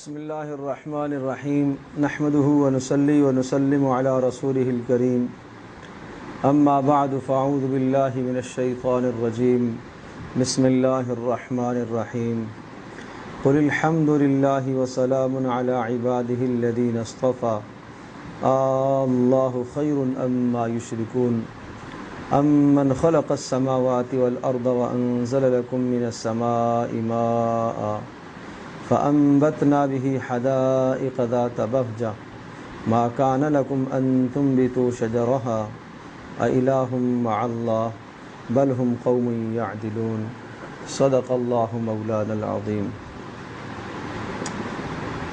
بسم اللہ الرحمن الرحیم نحمده ونصلی ونسلم علی رسوله الکریم اما بعد فاعوذ باللہ من الشیطان الرجیم بسم اللہ الرحمن الرحیم قل الحمد للہ وسلام علی عباده الذین اصطفى اللہ خیر اما یشرکون امن خلق السماوات والارض وانزل لکم من السماء ماء فأنبتنا به حدائق ذات بهجة ما كان لكم أن تنبتوا شجرها أإله مع الله بل هم قوم يعدلون صدق الله مولانا العظیم۔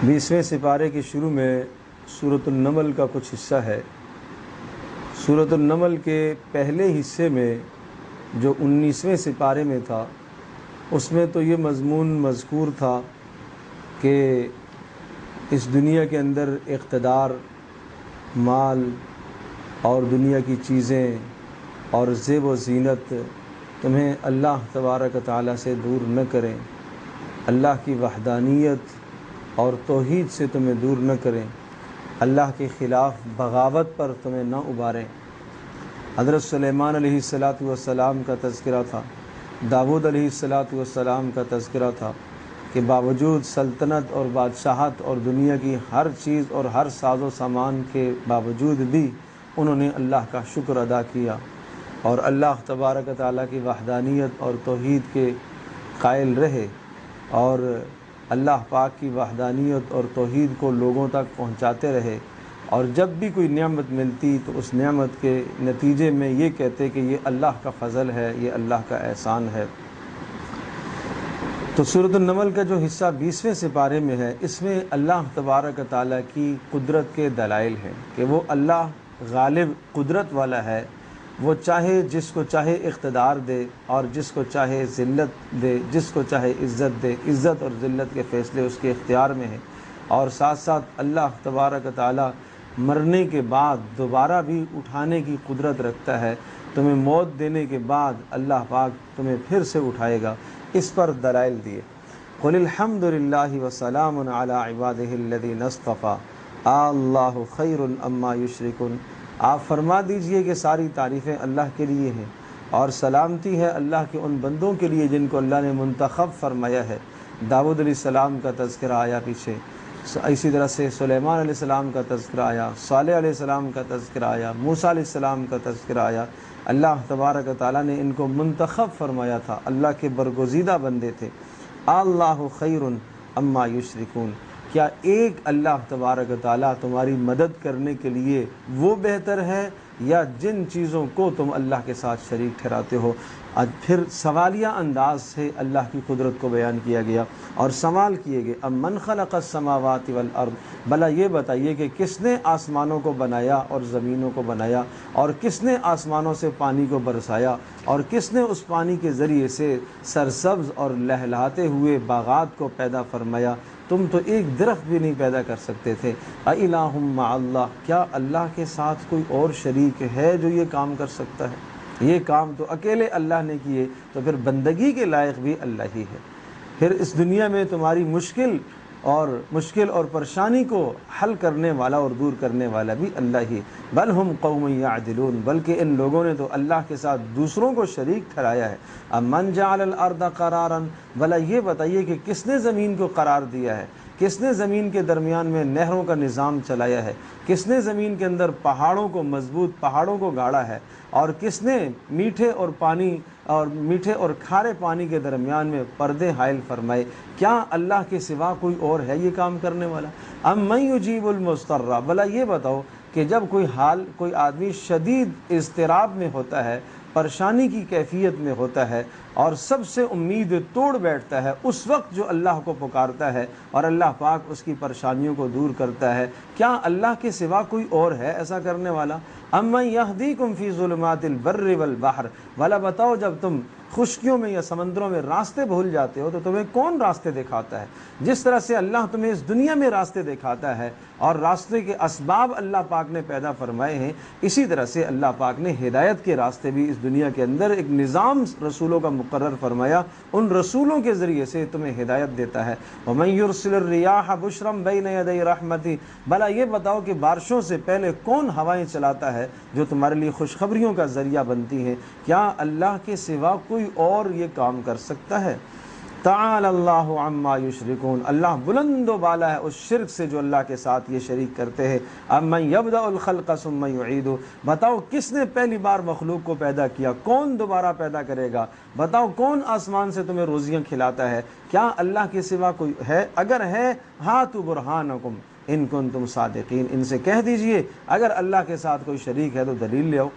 20ویں سپارے کے شروع میں سورۃ النمل کا کچھ حصہ ہے۔ سورۃ النمل کے پہلے حصے میں جو 19ویں سپارے میں تھا، اس میں تو یہ مضمون مذکور تھا کہ اس دنیا کے اندر اقتدار، مال اور دنیا کی چیزیں اور زیب و زینت تمہیں اللہ تبارک و تعالیٰ سے دور نہ کریں، اللہ کی وحدانیت اور توحید سے تمہیں دور نہ کریں، اللہ کے خلاف بغاوت پر تمہیں نہ ابھاریں۔ حضرت سلیمان علیہ السلام کا تذکرہ تھا، داؤد علیہ السلام کا تذکرہ تھا کہ باوجود سلطنت اور بادشاہت اور دنیا کی ہر چیز اور ہر ساز و سامان کے باوجود بھی انہوں نے اللہ کا شکر ادا کیا اور اللہ تبارک و تعالیٰ کی وحدانیت اور توحید کے قائل رہے، اور اللہ پاک کی وحدانیت اور توحید کو لوگوں تک پہنچاتے رہے، اور جب بھی کوئی نعمت ملتی تو اس نعمت کے نتیجے میں یہ کہتے کہ یہ اللہ کا فضل ہے، یہ اللہ کا احسان ہے۔ تو سورۃ النمل کا جو حصہ 20ویں سپارے میں ہے، اس میں اللہ تبارک و تعالیٰ کی قدرت کے دلائل ہیں کہ وہ اللہ غالب قدرت والا ہے، وہ چاہے جس کو چاہے اقتدار دے اور جس کو چاہے ذلت دے، جس کو چاہے عزت دے، عزت اور ذلت کے فیصلے اس کے اختیار میں ہیں، اور ساتھ ساتھ اللہ تبارک و تعالیٰ مرنے کے بعد دوبارہ بھی اٹھانے کی قدرت رکھتا ہے۔ تمہیں موت دینے کے بعد اللہ پاک تمہیں پھر سے اٹھائے گا، اس پر دلائل دیے۔ قل الحمد للہ وسلام علی عبادہ الذین اصطفى اللہ خیر اما یشرکون۔ آپ فرما دیجئے کہ ساری تعریفیں اللہ کے لیے ہیں اور سلامتی ہے اللہ کے ان بندوں کے لیے جن کو اللہ نے منتخب فرمایا ہے۔ داؤد علیہ السلام کا تذکرہ آیا پیچھے، اسی طرح سے سلیمان علیہ السلام کا تذکرہ آیا، صالح علیہ السلام کا تذکرہ آیا، موسیٰ علیہ السلام کا تذکرہ آیا۔ اللہ تبارک و تعالیٰ نے ان کو منتخب فرمایا تھا، اللہ کے برگزیدہ بندے تھے۔ اللہ خیر اما یشرکون، کیا ایک اللہ تبارک و تعالیٰ تمہاری مدد کرنے کے لیے وہ بہتر ہے یا جن چیزوں کو تم اللہ کے ساتھ شریک ٹھہراتے ہو؟ پھر سوالیہ انداز سے اللہ کی قدرت کو بیان کیا گیا اور سوال کیے گئے، امن خلق السماوات والارض، بھلا یہ بتائیے کہ کس نے آسمانوں کو بنایا اور زمینوں کو بنایا، اور کس نے آسمانوں سے پانی کو برسایا، اور کس نے اس پانی کے ذریعے سے سرسبز اور لہلاتے ہوئے باغات کو پیدا فرمایا؟ تم تو ایک درخت بھی نہیں پیدا کر سکتے تھے۔ اِلٰہٌ مع اللہ، کیا اللہ کے ساتھ کوئی اور شریک ہے جو یہ کام کر سکتا ہے؟ یہ کام تو اکیلے اللہ نے کیے، تو پھر بندگی کے لائق بھی اللہ ہی ہے۔ پھر اس دنیا میں تمہاری مشکل اور پریشانی کو حل کرنے والا اور دور کرنے والا بھی اللہ ہی۔ بل ہم قوم یعدلون، بلکہ ان لوگوں نے تو اللہ کے ساتھ دوسروں کو شریک ٹھہرایا ہے۔ امن جعل الارض قرارا، بھلا یہ بتائیے کہ کس نے زمین کو قرار دیا ہے، کس نے زمین کے درمیان میں نہروں کا نظام چلایا ہے، کس نے زمین کے اندر پہاڑوں کو مضبوط پہاڑوں کو گاڑا ہے، اور کس نے میٹھے اور کھارے پانی کے درمیان میں پردے حائل فرمائے؟ کیا اللہ کے سوا کوئی اور ہے یہ کام کرنے والا؟ امن یجیب المضطر، بھلا یہ بتاؤ کہ جب کوئی آدمی شدید اضطراب میں ہوتا ہے، پریشانی کی کیفیت میں ہوتا ہے اور سب سے امید توڑ بیٹھتا ہے، اس وقت جو اللہ کو پکارتا ہے اور اللہ پاک اس کی پریشانیوں کو دور کرتا ہے، کیا اللہ کے سوا کوئی اور ہے ایسا کرنے والا؟ امن یہدیکم فی ظلمات البر والبحر، بھلا بتاؤ جب تم خشکیوں میں یا سمندروں میں راستے بھول جاتے ہو تو تمہیں کون راستے دکھاتا ہے؟ جس طرح سے اللہ تمہیں اس دنیا میں راستے دکھاتا ہے اور راستے کے اسباب اللہ پاک نے پیدا فرمائے ہیں، اسی طرح سے اللہ پاک نے ہدایت کے راستے بھی اس دنیا کے اندر ایک نظام رسولوں کا مقرر فرمایا، ان رسولوں کے ذریعے سے تمہیں ہدایت دیتا ہے۔ وَمَن يُرْسِلِ الرِّيَاحَ بُشْرًا بَيْنَ يَدَيْ رَحْمَتِهِ، بھلا یہ بتاؤ کہ بارشوں سے پہلے کون ہوائیں چلاتا ہے جو تمہارے لیے خوشخبریوں کا ذریعہ بنتی ہیں؟ کیا اللہ کے سوا کوئی اور یہ کام کر سکتا ہے؟ تعالی اللہ عما یشرکون، اللہ بلند و بالا ہے اس شرک سے جو اللہ کے ساتھ یہ شریک کرتے ہیں۔ امن یبدأ الخلق ثم یعیدہ، بتاؤ کس نے پہلی بار مخلوق کو پیدا کیا، کون دوبارہ پیدا کرے گا؟ بتاؤ کون آسمان سے تمہیں روزیاں کھلاتا ہے؟ کیا اللہ کے سوا کوئی ہے؟ اگر ہے ہاتوا برہانکم ان کنتم صادقین، ان سے کہہ دیجئے اگر اللہ کے ساتھ کوئی شریک ہے تو دلیل لے آؤ۔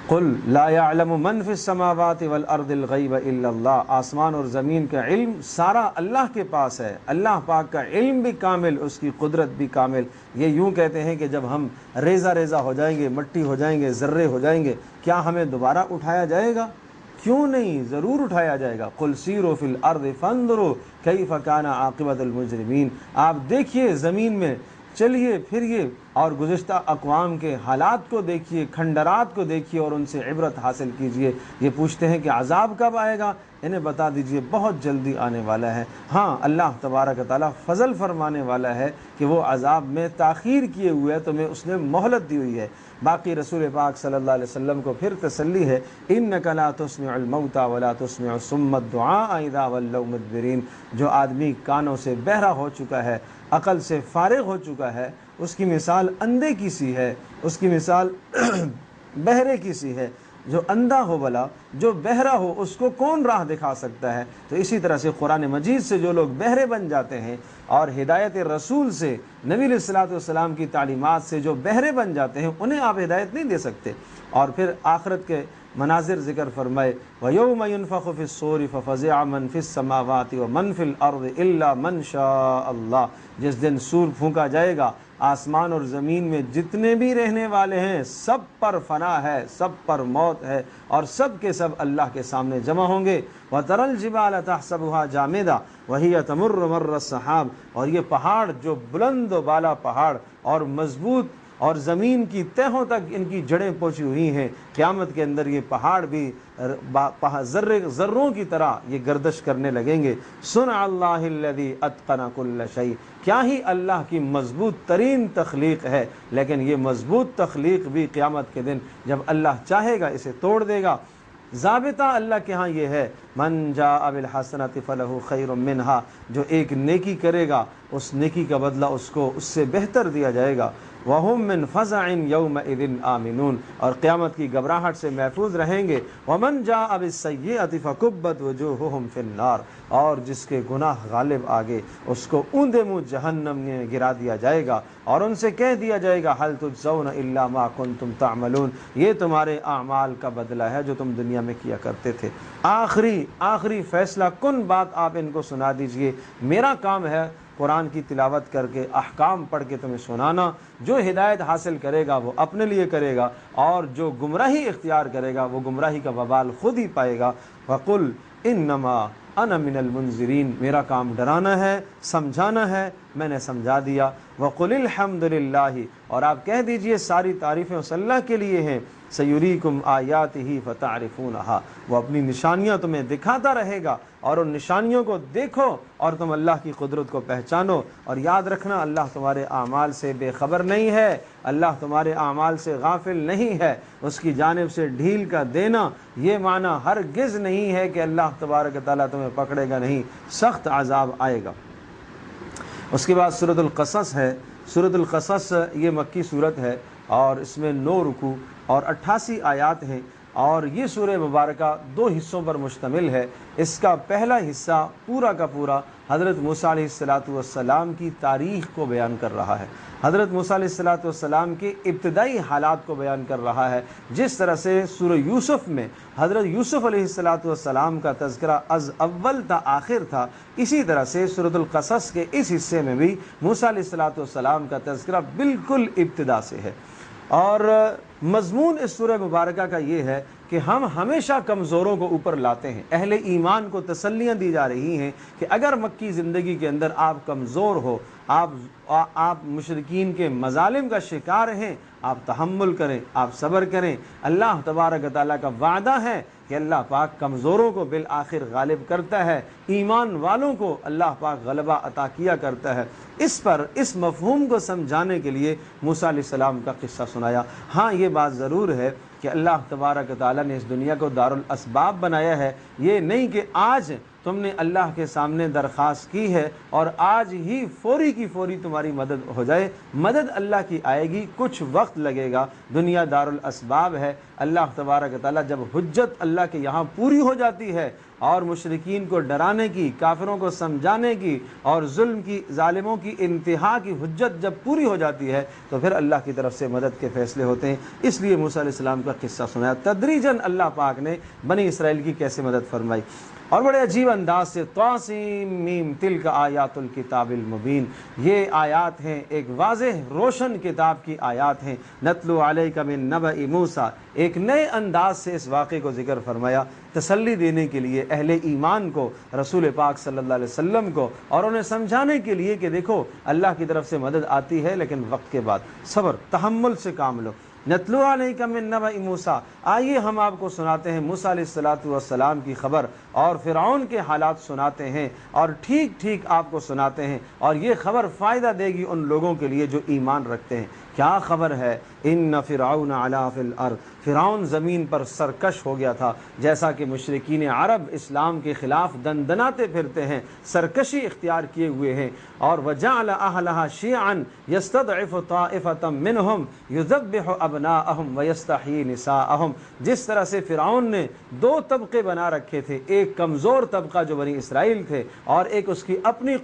قل لا يعلم من في السماوات والارض الغیب الا اللہ، آسمان اور زمین کا علم سارا اللہ کے پاس ہے، اللہ پاک کا علم بھی کامل، اس کی قدرت بھی کامل۔ یہ یوں کہتے ہیں کہ جب ہم ریزہ ریزہ ہو جائیں گے، مٹی ہو جائیں گے، ذرے ہو جائیں گے، کیا ہمیں دوبارہ اٹھایا جائے گا؟ کیوں نہیں، ضرور اٹھایا جائے گا۔ قل سیروا فی الارض فانظروا کیف کان عاقبۃ المجرمین، آپ دیکھیے زمین میں، چلیے پھریے اور گزشتہ اقوام کے حالات کو دیکھیے، کھنڈرات کو دیکھیے اور ان سے عبرت حاصل کیجئے۔ یہ پوچھتے ہیں کہ عذاب کب آئے گا؟ انہیں بتا دیجئے بہت جلدی آنے والا ہے۔ ہاں، اللہ تبارک و تعالیٰ فضل فرمانے والا ہے کہ وہ عذاب میں تاخیر کیے ہوئے ہے، تمہیں اس نے مہلت دی ہوئی ہے۔ باقی رسول پاک صلی اللہ علیہ وسلم کو پھر تسلی ہے، انک لا تسمع الموتى ولا تسمع الصم الدعاء اذا ولوا مدبرین، جو آدمی کانوں سے بہرا ہو چکا ہے، عقل سے فارغ ہو چکا ہے، اس کی مثال اندھے کی سی ہے، اس کی مثال بہرے کی سی ہے۔ جو اندھا ہو بھلا، جو بہرا ہو، اس کو کون راہ دکھا سکتا ہے؟ تو اسی طرح سے قرآن مجید سے جو لوگ بہرے بن جاتے ہیں اور ہدایت رسول سے، نبی علیہ الصلوۃ والسلام کی تعلیمات سے جو بہرے بن جاتے ہیں، انہیں آپ ہدایت نہیں دے سکتے۔ اور پھر آخرت کے مناظر ذکر فرمائے، وَيَوْمَ يُنفَخُ فِي الصُّورِ فَفَزِعَ مَن فِي السَّمَاوَاتِ وَمَن فِي الْأَرْضِ إِلَّا مَن شَاءَ اللَّهُ، جس دن سور پھونکا جائے گا، آسمان اور زمین میں جتنے بھی رہنے والے ہیں سب پر فنا ہے، سب پر موت ہے، اور سب کے سب اللہ کے سامنے جمع ہوں گے۔ وَتَرَى الْجِبَالَ تَحْسَبُهَا جَامِدَةً وَهِيَ تَمُرُّ مَرَّ السَّحَابِ، اور یہ پہاڑ جو بلند و بالا پہاڑ اور مضبوط اور زمین کی تہوں تک ان کی جڑیں پہنچی ہوئی ہیں، قیامت کے اندر یہ پہاڑ بھی ذروں کی طرح یہ گردش کرنے لگیں گے۔ صنع اللہ الذی اتقن کل شیء، کیا ہی اللہ کی مضبوط ترین تخلیق ہے، لیکن یہ مضبوط تخلیق بھی قیامت کے دن جب اللہ چاہے گا اسے توڑ دے گا۔ ضابطہ اللہ کے ہاں یہ ہے، من جاء بالحسنۃ فلہ خیر منہا، جو ایک نیکی کرے گا اس نیکی کا بدلہ اس کو اس سے بہتر دیا جائے گا۔ وَهُم مِّن فَزَعٍ يَوْمَئِذٍ آمِنُونَ، اور قیامت کی گھبراہٹ سے محفوظ رہیں گے۔ وَمَن جَاءَ بِالسَّيِّئَةِ فَكُبَّتْ وُجُوهُهُمْ فِي النَّارِ، اور جس کے گناہ غالب آگے اس کو اوندے منہ جہنم میں گرا دیا جائے گا، اور ان سے کہہ دیا جائے گا هَلْ تُجْزَوْنَ إِلَّا مَا كُنتُمْ تَعْمَلُونَ، یہ تمہارے اعمال کا بدلہ ہے جو تم دنیا میں کیا کرتے تھے۔ آخری فیصلہ کن بات آپ ان کو سنا دیجئے، میرا کام ہے قرآن کی تلاوت کر کے احکام پڑھ کے تمہیں سنانا۔ جو ہدایت حاصل کرے گا وہ اپنے لیے کرے گا، اور جو گمراہی اختیار کرے گا وہ گمراہی کا وبال خود ہی پائے گا۔ وَقُلْ إِنَّمَا أَنَا مِنَ الْمُنذِرِينَ، میرا کام ڈرانا ہے، سمجھانا ہے، میں نے سمجھا دیا۔ وَقُلِ الْحَمْدُ لِلَّهِ، اور آپ کہہ دیجئے ساری تعریفیں اس اللہ کے لیے ہیں۔ سَيُرِيكُمْ آيَاتِهِ فَتَعْرِفُونَهَا، وہ اپنی نشانیاں تمہیں دکھاتا رہے گا، اور ان نشانیوں کو دیکھو اور تم اللہ کی قدرت کو پہچانو۔ اور یاد رکھنا، اللہ تمہارے اعمال سے بے خبر نہیں ہے، اللہ تمہارے اعمال سے غافل نہیں ہے۔ اس کی جانب سے ڈھیل کا دینا یہ معنی ہرگز نہیں ہے کہ اللہ تبارک و تعالیٰ تمہیں پکڑے گا نہیں، سخت عذاب آئے گا۔ اس کے بعد سورۃ القصص ہے۔ سورۃ القصص یہ مکی صورت ہے اور اس میں 9 رکوع اور 88 آیات ہیں، اور یہ سورہ مبارکہ 2 حصوں پر مشتمل ہے۔ اس کا پہلا حصہ پورا کا پورا حضرت موسیٰ علیہ السلام کی تاریخ کو بیان کر رہا ہے، حضرت موسیٰ علیہ السلام کے ابتدائی حالات کو بیان کر رہا ہے۔ جس طرح سے سورہ یوسف میں حضرت یوسف علیہ السلام کا تذکرہ از اول تا آخر تھا، اسی طرح سے سورۃ القصص کے اس حصے میں بھی موسیٰ علیہ السلام کا تذکرہ بالکل ابتدا سے ہے۔ اور مضمون اس سورہ مبارکہ کا یہ ہے کہ ہم ہمیشہ کمزوروں کو اوپر لاتے ہیں۔ اہل ایمان کو تسلیاں دی جا رہی ہیں کہ اگر مکی زندگی کے اندر آپ کمزور ہو، آپ مشرکین کے مظالم کا شکار ہیں، آپ تحمل کریں، آپ صبر کریں۔ اللہ تبارک و تعالیٰ کا وعدہ ہے کہ اللہ پاک کمزوروں کو بالآخر غالب کرتا ہے، ایمان والوں کو اللہ پاک غلبہ عطا کیا کرتا ہے۔ اس مفہوم کو سمجھانے کے لیے موسیٰ علیہ السلام کا قصہ سنایا۔ ہاں یہ بات ضرور ہے کہ اللہ تبارک و تعالیٰ نے اس دنیا کو دارالاسباب بنایا ہے، یہ نہیں کہ آج تم نے اللہ کے سامنے درخواست کی ہے اور آج ہی فوری کی فوری تمہاری مدد ہو جائے۔ مدد اللہ کی آئے گی، کچھ وقت لگے گا، دنیا دارالاسباب ہے۔ اللہ تبارک و تعالیٰ جب حجت اللہ کے یہاں پوری ہو جاتی ہے اور مشرکین کو ڈرانے کی، کافروں کو سمجھانے کی اور ظلم کی، ظالموں کی انتہا کی حجت جب پوری ہو جاتی ہے تو پھر اللہ کی طرف سے مدد کے فیصلے ہوتے ہیں۔ اس لیے موسیٰ علیہ السلام کا قصہ سنایا، تدریجاً اللہ پاک نے بنی اسرائیل کی کیسے مدد فرمائی، اور بڑے عجیب انداز سے طاسیم میم تلک آیات الکتاب المبین، یہ آیات ہیں ایک واضح روشن کتاب کی آیات ہیں۔ نتلو علیک من نبأ موسیٰ، ایک نئے انداز سے اس واقعے کو ذکر فرمایا، تسلی دینے کے لیے اہل ایمان کو، رسول پاک صلی اللہ علیہ وسلم کو، اور انہیں سمجھانے کے لیے کہ دیکھو اللہ کی طرف سے مدد آتی ہے لیکن وقت کے بعد، صبر تحمل سے کام لو۔ نتلو علیک من نبأ موسیٰ، آئیے ہم آپ کو سناتے ہیں موسیٰ علیہ السلام کی خبر، اور فرعون کے حالات سناتے ہیں، اور ٹھیک ٹھیک آپ کو سناتے ہیں، اور یہ خبر فائدہ دے گی ان لوگوں کے لیے جو ایمان رکھتے ہیں۔ کیا خبر ہے؟ ان فرعون علا فی الارض، فرعون زمین پر سرکش ہو گیا تھا، جیسا کہ مشرکین عرب اسلام کے خلاف دندناتے پھرتے ہیں، سرکشی اختیار کیے ہوئے ہیں، اور وجعل اہلہا شیعا یستضعف طائفۃ منہم یذبح ابناءہم ویستحیی نساءہم، جس طرح سے فرعون نے دو طبقے بنا رکھے تھے، ایک کمزور طبقہ جو بنی اسرائیل تھے اور ایک اس کی اپنی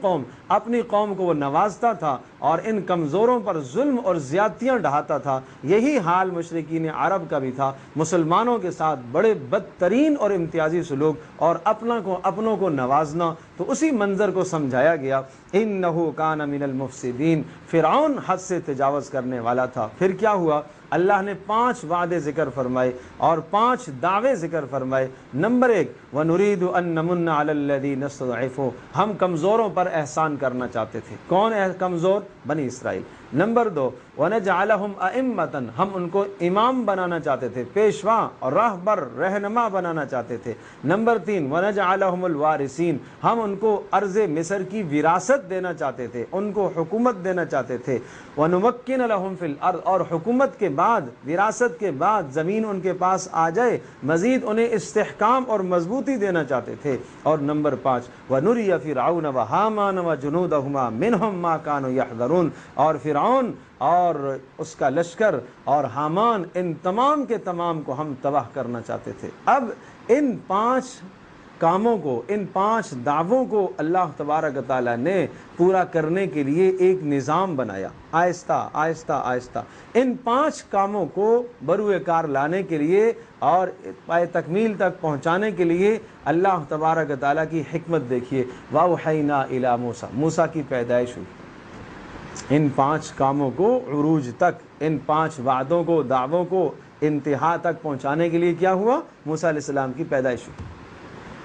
قوم کو وہ نوازتا تھا اور ان کمزوروں پر ظلم اور زیادتیاں ڈھاتا تھا۔ یہی حال مشرکین عرب کا بھی تھا، مسلمانوں کے ساتھ بڑے بدترین اور امتیازی سلوک اور اپنوں کو نوازنا۔ تو اسی منظر کو سمجھایا گیا، انہ کان من المفسدین، فرعون حد سے تجاوز کرنے والا تھا۔ پھر کیا ہوا؟ اللہ نے 5 وعدے ذکر فرمائے اور 5 دعوے ذکر فرمائے۔ نمبر 1، وَنُرِيدُ أَن نَّمُنَّ عَلَى الَّذِينَ اسْتُضْعِفُوا، ہم کمزوروں پر احسان کرنا چاہتے تھے۔ کون ہے کمزور؟ بنی اسرائیل۔ نمبر 2، وَنَجْعَلَهُمْ أَئِمَّةً، ہم ان کو امام بنانا چاہتے تھے، پیشوا اور راہبر رہنما بنانا چاہتے تھے۔ نمبر 3، وَنَجْعَلَهُمُ الْوَارِثِينَ، ہم ان کو ارض مصر کی وراثت دینا چاہتے تھے، ان کو حکومت دینا چاہتے تھے۔ وَنُمَكِّنَ لَهُمْ فِي الْأَرْضِ، اور حکومت کے بعد، وراثت کے بعد زمین ان کے پاس آ جائے، مزید انہیں استحکام اور مضبوطی دینا چاہتے تھے۔ اور نمبر 5، وَنُرِيَ فِرْعَوْنَ وَحَامَانَ وَجُنُودَهُمَا مِنْهُمْ مَا كَانُوا يَحْذَرُونَ، اور فرعون اور اس کا لشکر اور حامان، ان تمام کے تمام کو ہم تباہ کرنا چاہتے تھے۔ اب ان 5 کاموں کو، ان 5 دعووں کو اللہ تبارک و تعالیٰ نے پورا کرنے کے لیے ایک نظام بنایا، آہستہ آہستہ آہستہ ان 5 کاموں کو بروئے کار لانے کے لیے اور پائے تکمیل تک پہنچانے کے لیے اللہ تبارک و تعالیٰ کی حکمت دیکھیے۔ وَأَوْحَيْنَا إِلَىٰ مُوسَىٰ، موسیٰ کی پیدائش ہوئی۔ ان 5 کاموں کو عروج تک، ان 5 وعدوں کو، دعووں کو انتہا تک پہنچانے کے لیے کیا ہوا؟ موسیٰ علیہ السلام کی پیدائش ہوئی۔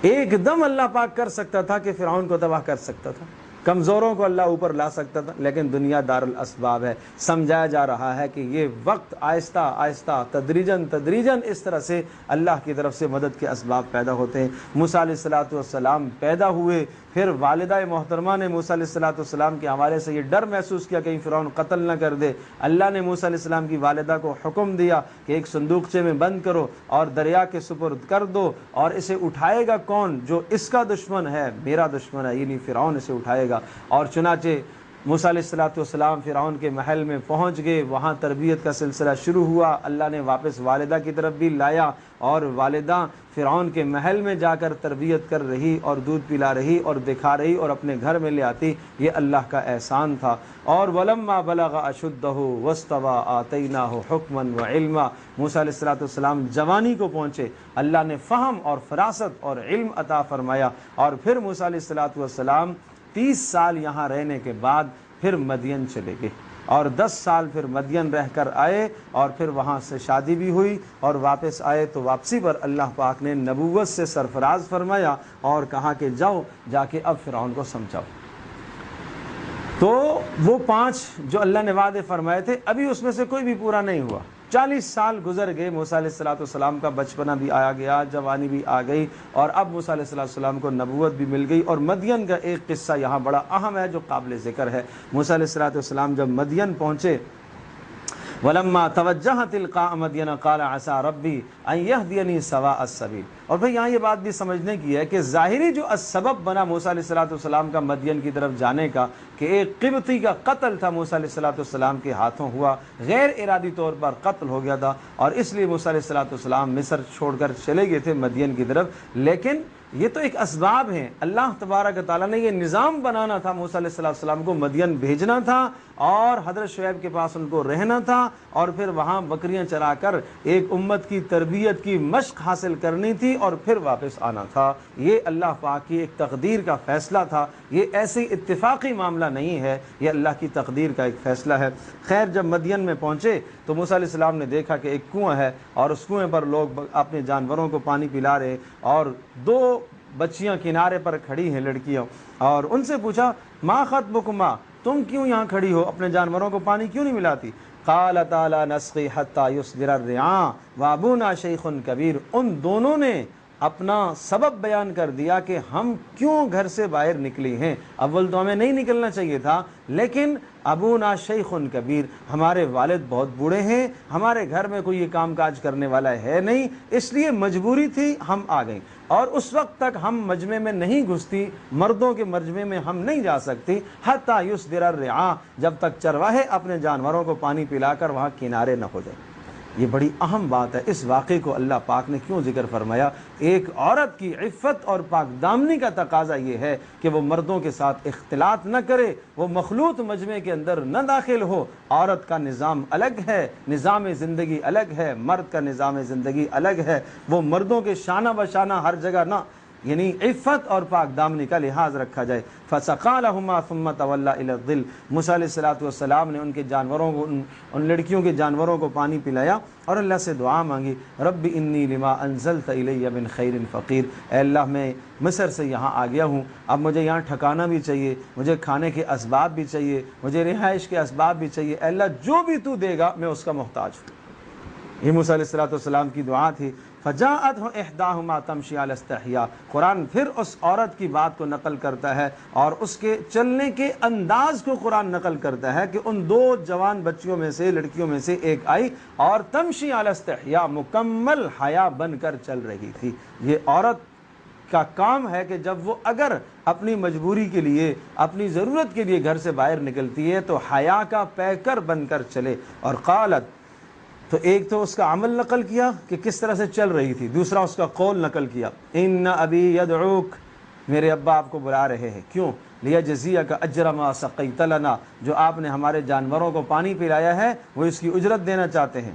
ایک دم اللہ پاک کر سکتا تھا کہ فرعون کو تباہ کر سکتا تھا، کمزوروں کو اللہ اوپر لا سکتا تھا، لیکن دنیا دارالاسباب ہے۔ سمجھایا جا رہا ہے کہ یہ وقت آہستہ آہستہ تدریجاً اس طرح سے اللہ کی طرف سے مدد کے اسباب پیدا ہوتے ہیں۔ موسیٰ علیہ السلام پیدا ہوئے، پھر والدہ محترمہ نے موسیٰ علیہ السلام کے حوالے سے یہ ڈر محسوس کیا کہیں فرعون قتل نہ کر دے۔ اللہ نے موسیٰ علیہ السلام کی والدہ کو حکم دیا کہ ایک صندوقچے میں بند کرو اور دریا کے سپرد کر دو، اور اسے اٹھائے گا کون؟ جو اس کا دشمن ہے، میرا دشمن ہے، یعنی فرعون اسے اٹھائے گا۔ اور چنانچہ موسیٰ علیہ السلام فرعون کے محل میں پہنچ گئے، وہاں تربیت کا سلسلہ شروع ہوا۔ اللہ نے واپس والدہ کی طرف بھی لایا، اور والدہ فرعون کے محل میں جا کر تربیت کر رہی اور دودھ پلا رہی اور دکھا رہی اور اپنے گھر میں لے آتی۔ یہ اللہ کا احسان تھا۔ اور وَلَمَّا بَلَغَ أَشُدَّهُ وَاسْتَوَىٰ آتَيْنَاهُ حُكْمًا وَعِلْمًا، موسیٰ علیہ السلام جوانی کو پہنچے، اللہ نے فہم اور فراست اور علم عطا فرمایا، اور پھر موسیٰ علیہ السلام 30 سال یہاں رہنے کے بعد پھر مدین چلے گئے۔ اور 10 سال پھر مدین رہ کر آئے اور پھر وہاں سے شادی بھی ہوئی اور واپس آئے تو واپسی پر اللہ پاک نے نبوت سے سرفراز فرمایا اور کہا کہ جاؤ جا کے اب فرعون کو سمجھاؤ۔ تو وہ 5 جو اللہ نے وعدے فرمائے تھے ابھی اس میں سے کوئی بھی پورا نہیں ہوا۔ 40 سال گزر گئے، موسیٰ علیہ السلام کا بچپنا بھی آیا گیا، جوانی بھی آ گئی، اور اب موسیٰ علیہ السلام کو نبوت بھی مل گئی۔ اور مدین کا ایک قصہ یہاں بڑا اہم ہے جو قابل ذکر ہے۔ موسیٰ علیہ السلام جب مدین پہنچے، وَلَمَّا تَوَجَّهَ تِلْقَاءَ مَدْيَنَ قَالَ عَسَىٰ رَبِّي أَن يَهْدِيَنِي سَوَاءَ السَّبِيلِ۔ اور بھئی یہاں یہ بات بھی سمجھنے کی ہے کہ ظاہری جو سبب بنا موسیٰ علیہ السلام کا مدین کی طرف جانے کا کہ ایک قبطی کا قتل تھا موسیٰ علیہ السلام کے ہاتھوں ہوا، غیر ارادی طور پر قتل ہو گیا تھا، اور اس لیے موسیٰ علیہ السلام مصر چھوڑ کر چلے گئے تھے مدین کی طرف۔ لیکن یہ تو ایک اسباب ہیں، اللہ تبارک تعالیٰ نے یہ نظام بنانا تھا، موسیٰ علیہ السلام کو مدین بھیجنا تھا اور حضرت شعیب کے پاس ان کو رہنا تھا، اور پھر وہاں بکریاں چرا کر ایک امت کی تربیت کی مشق حاصل کرنی تھی اور پھر واپس آنا تھا۔ یہ اللہ پاک کی ایک تقدیر کا فیصلہ تھا، یہ ایسی اتفاقی معاملہ نہیں ہے، یہ اللہ کی تقدیر کا ایک فیصلہ ہے۔ خیر جب مدین میں پہنچے تو موسیٰ علیہ السلام نے دیکھا کہ ایک کنواں ہے اور اس کنویں پر لوگ اپنے جانوروں کو پانی پلا رہے، اور 2 بچیاں کنارے پر کھڑی ہیں لڑکیاں، اور ان سے پوچھا ما خطبکما، تم کیوں یہاں کھڑی ہو، اپنے جانوروں کو پانی کیوں نہیں ملاتی؟ قالتا لا نسقی حتی یصدر الرعاء وابونا شیخ کبیر۔ ان دونوں نے اپنا سبب بیان کر دیا کہ ہم کیوں گھر سے باہر نکلی ہیں۔ اول تو ہمیں نہیں نکلنا چاہیے تھا، لیکن ابونا شیخ کبیر، ہمارے والد بہت بوڑھے ہیں، ہمارے گھر میں کوئی یہ کام کاج کرنے والا ہے نہیں، اس لیے مجبوری تھی ہم آ گئیں، اور اس وقت تک ہم مجمع میں نہیں گھستی، مردوں کے مجمع میں ہم نہیں جا سکتی حتی یصدر الرعاء، جب تک چرواہے اپنے جانوروں کو پانی پلا کر وہاں کنارے نہ ہو جائیں۔ یہ بڑی اہم بات ہے۔ اس واقعے کو اللہ پاک نے کیوں ذکر فرمایا؟ ایک عورت کی عفت اور پاک دامنی کا تقاضا یہ ہے کہ وہ مردوں کے ساتھ اختلاط نہ کرے، وہ مخلوط مجمع کے اندر نہ داخل ہو۔ عورت کا نظام الگ ہے، نظام زندگی الگ ہے، مرد کا نظام زندگی الگ ہے، وہ مردوں کے شانہ بشانہ ہر جگہ نہ، یعنی عفت اور پاک دامنی کا لحاظ رکھا جائے۔ فَسَقَىٰ لَهُمَا ثُمَّ تَوَلَّىٰ إِلَى الظِّلِّ، موسیٰ علیہ السلام نے ان کے جانوروں کو، ان لڑکیوں کے جانوروں کو پانی پلایا اور اللہ سے دعا مانگی، رب انی لما انزلت الی من خیر فقیر، اے اللہ میں مصر سے یہاں آ گیا ہوں، اب مجھے یہاں ٹھکانا بھی چاہیے، مجھے کھانے کے اسباب بھی چاہیے، مجھے رہائش کے اسباب بھی چاہیے، اے اللہ جو بھی تو دے گا میں اس کا محتاج ہوں۔ یہ موسیٰ علیہ السلام کی دعا تھی۔ فَجَاءَتْهُ إِحْدَاهُمَا تَمْشِي عَلَى اسْتِحْيَاءٍ، قرآن پھر اس عورت کی بات کو نقل کرتا ہے اور اس کے چلنے کے انداز کو قرآن نقل کرتا ہے کہ ان 2 جوان بچیوں میں سے، لڑکیوں میں سے ایک آئی اور تمشی علی استحیاء، مکمل حیا بن کر چل رہی تھی۔ یہ عورت کا کام ہے کہ جب وہ اگر اپنی مجبوری کے لیے، اپنی ضرورت کے لیے گھر سے باہر نکلتی ہے تو حیا کا پیکر بن کر چلے۔ اور قالت، تو ایک تو اس کا عمل نقل کیا کہ کس طرح سے چل رہی تھی، دوسرا اس کا قول نقل کیا، ان ابی یدعوک، میرے ابا آپ کو بلا رہے ہیں، کیوں؟ لیجزیک اجر ما سقیت لنا، جو آپ نے ہمارے جانوروں کو پانی پلایا ہے وہ اس کی اجرت دینا چاہتے ہیں۔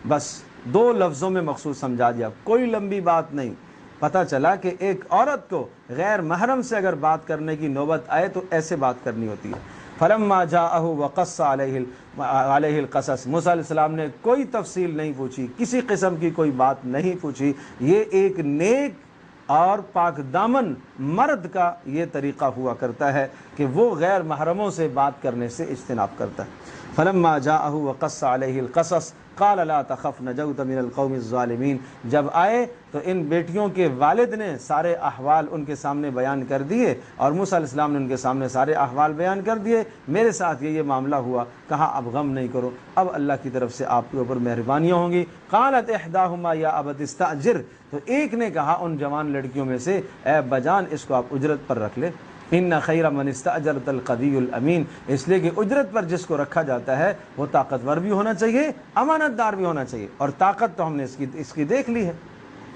بس 2 لفظوں میں مخصوص سمجھا دیا، کوئی لمبی بات نہیں۔ پتہ چلا کہ ایک عورت کو غیر محرم سے اگر بات کرنے کی نوبت آئے تو ایسے بات کرنی ہوتی ہے۔ فلما جاءہ وقص علیہ القصص، موسیٰ علیہ السلام نے کوئی تفصیل نہیں پوچھی، کسی قسم کی کوئی بات نہیں پوچھی۔ یہ ایک نیک اور پاک دامن مرد کا یہ طریقہ ہوا کرتا ہے کہ وہ غیر محرموں سے بات کرنے سے اجتناب کرتا ہے۔ فلما جاءہ وقص علیہ القصص قال لا تخف نجوت من القوم الظالمین، جب آئے تو ان بیٹیوں کے والد نے سارے احوال ان کے سامنے بیان کر دیے، اور موسیٰ علیہ السلام نے ان کے سامنے سارے احوال بیان کر دیے، میرے ساتھ یہ معاملہ ہوا، کہا اب غم نہیں کرو، اب اللہ کی طرف سے آپ کے اوپر مہربانیاں ہوں گی۔ قالت احداہما یا ابت استاجر، تو ایک نے کہا ان جوان لڑکیوں میں سے، اے بجان اس کو آپ اجرت پر رکھ لے، ان خیر من استاجرت القوی الامین، اس لیے کہ اجرت پر جس کو رکھا جاتا ہے وہ طاقتور بھی ہونا چاہیے، امانت دار بھی ہونا چاہیے، اور طاقت تو ہم نے اس کی دیکھ لی ہے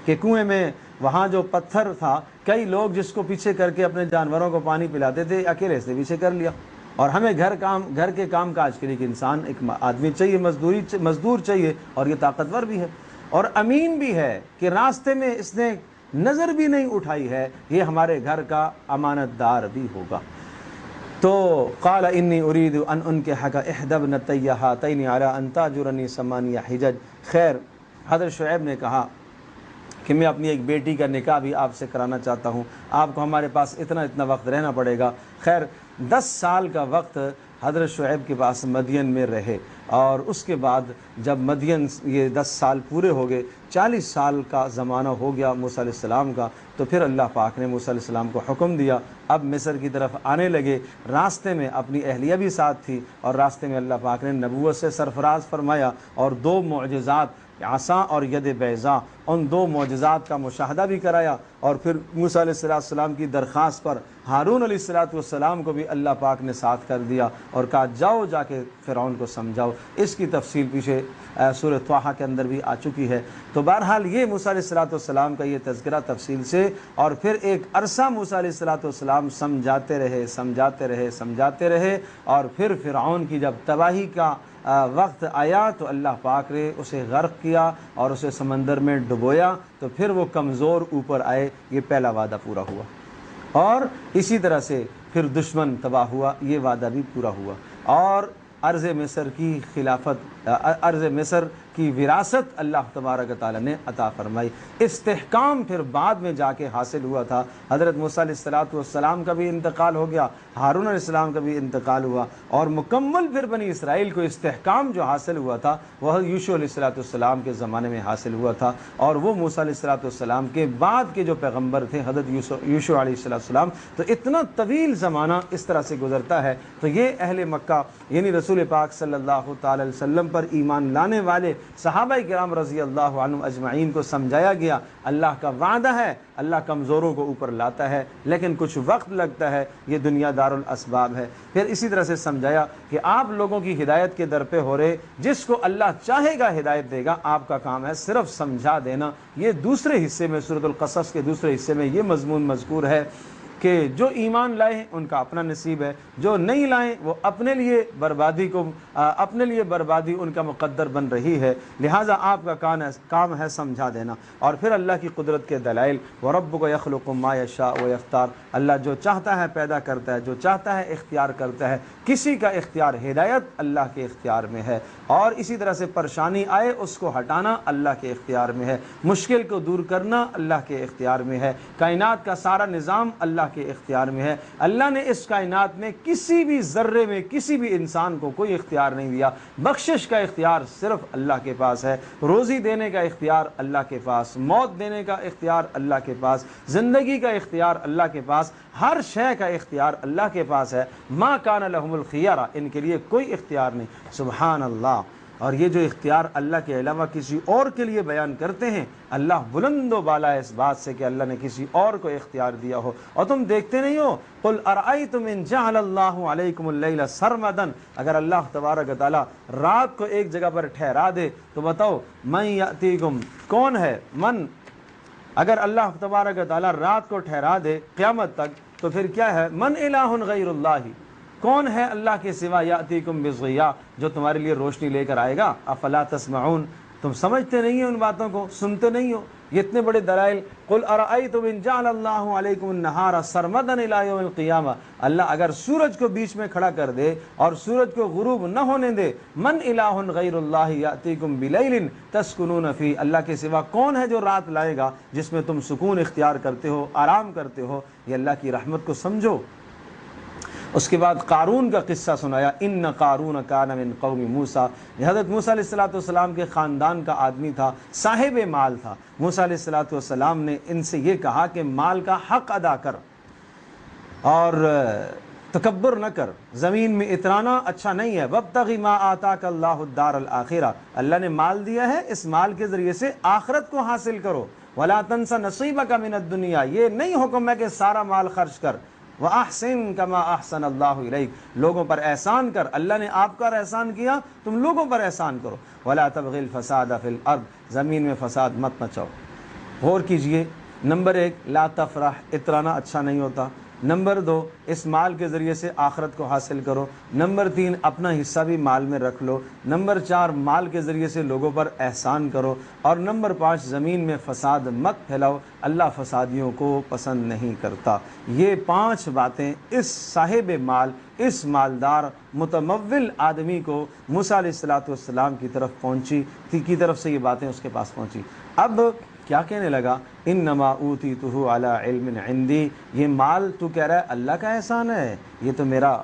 کہ کنویں میں وہاں جو پتھر تھا، کئی لوگ جس کو پیچھے کر کے اپنے جانوروں کو پانی پلاتے تھے، اکیلے سے پیچھے کر لیا۔ اور ہمیں گھر کے کام کاج کے لیے ایک انسان، ایک آدمی چاہیے، مزدور چاہیے، اور یہ طاقتور بھی ہے اور امین بھی ہے کہ راستے میں اس نے نظر بھی نہیں اٹھائی ہے، یہ ہمارے گھر کا امانت دار بھی ہوگا۔ تو قال انی اريد ان انکحک احدی ابنتی ہاتین علی ان تاجرنی ثمانیہ حجج. خیر حضرت شعیب نے کہا کہ میں اپنی ایک بیٹی کا نکاح بھی آپ سے کرانا چاہتا ہوں، آپ کو ہمارے پاس اتنا وقت رہنا پڑے گا. خیر 10 سال کا وقت حضرت شعیب کے پاس مدین میں رہے، اور اس کے بعد جب مدین یہ 10 سال پورے ہو گئے، 40 سال کا زمانہ ہو گیا موسیٰ علیہ السلام کا، تو پھر اللہ پاک نے موسیٰ علیہ السلام کو حکم دیا اب مصر کی طرف آنے لگے. راستے میں اپنی اہلیہ بھی ساتھ تھی، اور راستے میں اللہ پاک نے نبوت سے سرفراز فرمایا اور 2 معجزات عصا اور ید بیضا، ان 2 معجزات کا مشاہدہ بھی کرایا. اور پھر موسیٰ علیہ السلام کی درخواست پر ہارون علیہ السلام کو بھی اللہ پاک نے ساتھ کر دیا اور کہا جاؤ جا کے فرعون کو سمجھاؤ. اس کی تفصیل پیچھے سورہ طٰہٰ کے اندر بھی آ چکی ہے. تو بہرحال یہ موسیٰ علیہ السلام کا یہ تذکرہ تفصیل سے، اور پھر ایک عرصہ موسیٰ علیہ السلام سمجھاتے رہے اور پھر فرعون کی جب تباہی کا وقت آیا تو اللہ پاک نے اسے غرق کیا اور اسے سمندر میں ڈبویا. تو پھر وہ کمزور اوپر آئے، یہ پہلا وعدہ پورا ہوا. اور اسی طرح سے پھر دشمن تباہ ہوا، یہ وعدہ بھی پورا ہوا. اور ارض مصر کی خلافت، ارض مصر کی وراثت اللہ تبارک تعالیٰ نے عطا فرمائی. استحکام پھر بعد میں جا کے حاصل ہوا تھا. حضرت موسیٰ علیہ السلام کا بھی انتقال ہو گیا، ہارون علیہ السلام کا بھی انتقال ہوا، اور مکمل پھر بنی اسرائیل کو استحکام جو حاصل ہوا تھا وہ یوشع علیہ السلام کے زمانے میں حاصل ہوا تھا. اور وہ موسیٰ علیہ السلام کے بعد کے جو پیغمبر تھے حضرت یوشع علیہ السلام، تو اتنا طویل زمانہ اس طرح سے گزرتا ہے. تو یہ اہل مکہ یعنی رسول پاک صلی اللہ تعالی وسلم پر ایمان لانے والے صحابہ کرام رضی اللہ عنہم اجمعین کو سمجھایا گیا اللہ کا وعدہ ہے، اللہ کمزوروں کو اوپر لاتا ہے لیکن کچھ وقت لگتا ہے، یہ دنیا دار الاسباب ہے. پھر اسی طرح سے سمجھایا کہ آپ لوگوں کی ہدایت کے در پہ ہو رہے، جس کو اللہ چاہے گا ہدایت دے گا، آپ کا کام ہے صرف سمجھا دینا. یہ دوسرے حصے میں سورۃ القصص کے دوسرے حصے میں یہ مضمون مذکور ہے کہ جو ایمان لائے ہیں ان کا اپنا نصیب ہے، جو نہیں لائیں وہ اپنے لیے بربادی ان کا مقدر بن رہی ہے. لہٰذا آپ کا کام ہے سمجھا دینا. اور پھر اللہ کی قدرت کے دلائل، وَرَبُّكَ يَخْلُقُ مَا يَشَاءُ وَيَخْتَارُ، اللہ جو چاہتا ہے پیدا کرتا ہے، جو چاہتا ہے اختیار کرتا ہے. کسی کا اختیار ہدایت اللہ کے اختیار میں ہے، اور اسی طرح سے پریشانی آئے اس کو ہٹانا اللہ کے اختیار میں ہے، مشکل کو دور کرنا اللہ کے اختیار میں ہے. کائنات کا سارا نظام اللہ کے اختیار میں ہے. اللہ نے اس کائنات میں کسی بھی ذرے میں کسی بھی انسان کو کوئی اختیار نہیں دیا. بخشش کا اختیار صرف اللہ کے پاس ہے، روزی دینے کا اختیار اللہ کے پاس، موت دینے کا اختیار اللہ کے پاس، زندگی کا اختیار اللہ کے پاس، ہر شے کا اختیار اللہ کے پاس ہے. ما کان لہم الخیارہ، ان کے لیے کوئی اختیار نہیں. سبحان اللہ. اور یہ جو اختیار اللہ کے علاوہ کسی اور کے لیے بیان کرتے ہیں، اللہ بلند و بالا ہے اس بات سے کہ اللہ نے کسی اور کو اختیار دیا ہو. اور تم دیکھتے نہیں ہو، قل ارأیتم ان جعل اللہ علیکم اللیل سرمدا، اگر اللہ تبارک و تعالی رات کو ایک جگہ پر ٹھہرا دے تو بتاؤ من یأتیکم، کون ہے من، اگر اللہ تبارک و تعالی رات کو ٹھہرا دے قیامت تک تو پھر کیا ہے، من الہ غیر اللہ، کون ہے اللہ کے سوا یاتیکم بضیاء، جو تمہارے لیے روشنی لے کر آئے گا. افلا تسمعون، تم سمجھتے نہیں ہو ان باتوں کو، سنتے نہیں ہو. یہ اتنے بڑے دلائل. قل ارأیتم ان جعل اللہ علیکم النہار سرمدا الی یوم القیامہ، اللہ اگر سورج کو بیچ میں کھڑا کر دے اور سورج کو غروب نہ ہونے دے، من الہ غیر اللہ یاتیکم بلیل تسکنون فی، اللہ کے سوا کون ہے جو رات لائے گا جس میں تم سکون اختیار کرتے ہو، آرام کرتے ہو. یہ اللہ کی رحمت کو سمجھو. اس کے بعد قارون کا قصہ سنایا. ان قارون کان من قوم موسیٰ، یہ حضرت موسیٰ علیہ السلام کے خاندان کا آدمی تھا، صاحب مال تھا. موسیٰ علیہ السلام نے ان سے یہ کہا کہ مال کا حق ادا کر اور تکبر نہ کر، زمین میں اترانا اچھا نہیں ہے. وابتغ ما آتاک اللہ الدار الآخرہ، اللہ نے مال دیا ہے، اس مال کے ذریعے سے آخرت کو حاصل کرو. ولا تنس نصیبک من الدنیا، یہ نہیں حکم ہے کہ سارا مال خرچ کر. وَأَحْسِن كَمَا أَحْسَنَ اللَّهُ إِلَيْكَ، لوگوں پر احسان کر، اللہ نے آپ پر احسان کیا تم لوگوں پر احسان کرو. وَلَا تَبْغِ الْفَسَادَ فِي الْأَرْضِ، زمین میں فساد مت مچاؤ. غور کیجئے. نمبر 1، لا تفرح، اترانا اچھا نہیں ہوتا. نمبر 2 اس مال کے ذریعے سے آخرت کو حاصل کرو، نمبر 3 اپنا حصہ بھی مال میں رکھ لو، نمبر 4 مال کے ذریعے سے لوگوں پر احسان کرو، اور نمبر 5 زمین میں فساد مت پھیلاؤ، اللہ فسادیوں کو پسند نہیں کرتا۔ یہ 5 باتیں اس صاحب مال، اس مالدار متمول آدمی کو موسیٰ علیہ السلام کی طرف پہنچی، کی طرف سے یہ باتیں اس کے پاس پہنچی۔ اب کیا کہنے لگا؟ انما اوتیتہ علی علم عندی، یہ مال تو کہہ رہا ہے اللہ کا احسان ہے، یہ تو میرا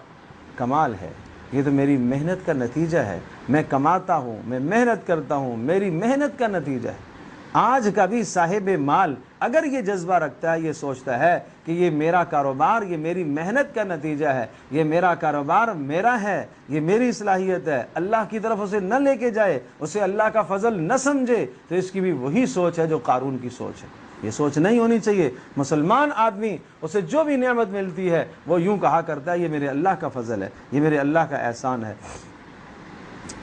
کمال ہے، یہ تو میری محنت کا نتیجہ ہے، میں کماتا ہوں، میں محنت کرتا ہوں، میری محنت کا نتیجہ ہے۔ آج کا بھی صاحب مال اگر یہ جذبہ رکھتا ہے، یہ سوچتا ہے کہ یہ میرا کاروبار، یہ میری محنت کا نتیجہ ہے، یہ میرا کاروبار میرا ہے، یہ میری صلاحیت ہے، اللہ کی طرف اسے نہ لے کے جائے، اسے اللہ کا فضل نہ سمجھے، تو اس کی بھی وہی سوچ ہے جو قارون کی سوچ ہے۔ یہ سوچ نہیں ہونی چاہیے۔ مسلمان آدمی اسے جو بھی نعمت ملتی ہے وہ یوں کہا کرتا ہے یہ میرے اللہ کا فضل ہے، یہ میرے اللہ کا احسان ہے۔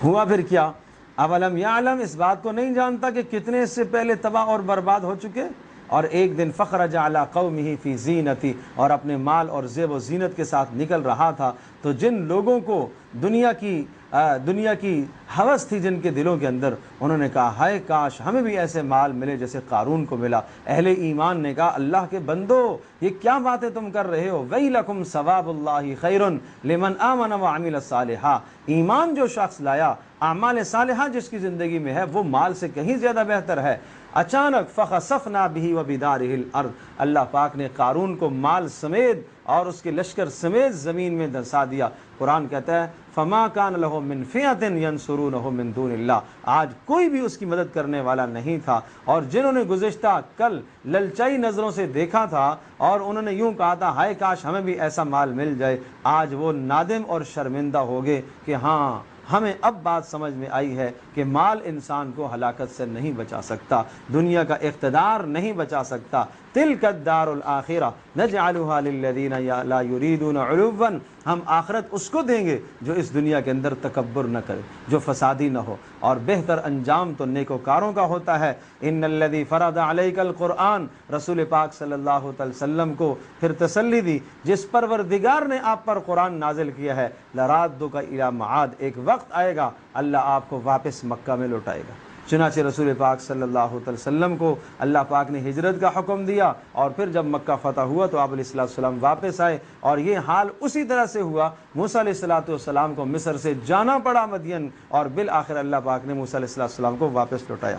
ہوا پھر کیا؟ اولم یعلم، اس بات کو نہیں جانتا کہ کتنے اس سے پہلے تباہ اور برباد ہو چکے؟ اور ایک دن فخرج علی قومہ فی زینتی، اور اپنے مال اور زیب و زینت کے ساتھ نکل رہا تھا، تو جن لوگوں کو دنیا کی ہوس تھی جن کے دلوں کے اندر، انہوں نے کہا ہائے کاش ہمیں بھی ایسے مال ملے جیسے قارون کو ملا۔ اہل ایمان نے کہا اللہ کے بندو یہ کیا باتیں تم کر رہے ہو، ویلکم ثواب اللہ خیر لمن آمن وعمل صالحا، ایمان جو شخص لایا، اعمال صالحہ جس کی زندگی میں ہے، وہ مال سے کہیں زیادہ بہتر ہے۔ اچانک فخسفنا به وبدارہ الارض، اللہ پاک نے قارون کو مال سمیت اور اس کے لشکر سمیت زمین میں دھنسا دیا۔ قرآن کہتا ہے فما کان لہ من فئۃ ینصرونہ من دون اللہ، آج کوئی بھی اس کی مدد کرنے والا نہیں تھا، اور جنہوں نے گزشتہ کل للچائی نظروں سے دیکھا تھا اور انہوں نے یوں کہا تھا ہائے کاش ہمیں بھی ایسا مال مل جائے، آج وہ نادم اور شرمندہ ہو گئے کہ ہاں ہمیں اب بات سمجھ میں آئی ہے کہ مال انسان کو ہلاکت سے نہیں بچا سکتا، دنیا کا اقتدار نہیں بچا سکتا۔ تلک الدار الآخرہ نجعلها للذین لا یریدون علوا، ہم آخرت اس کو دیں گے جو اس دنیا کے اندر تکبر نہ کرے، جو فسادی نہ ہو، اور بہتر انجام تو نیکوکاروں کا ہوتا ہے۔ ان الذی فرض علیک القرآن، رسول پاک صلی اللہ علیہ وسلم کو پھر تسلی دی، جس پروردگار نے آپ پر قرآن نازل کیا ہے، لرادک الی معاد، ایک وقت آئے گا اللہ آپ کو واپس مکہ میں لوٹائے گا۔ چنانچہ رسول پاک صلی اللہ علیہ وسلم کو اللہ پاک نے ہجرت کا حکم دیا، اور پھر جب مکہ فتح ہوا تو آپ علیہ السلام واپس آئے، اور یہ حال اسی طرح سے ہوا۔ موسیٰ علیہ السلام کو مصر سے جانا پڑا مدین، اور بالآخر اللہ پاک نے موسیٰ علیہ السلام کو واپس لوٹایا۔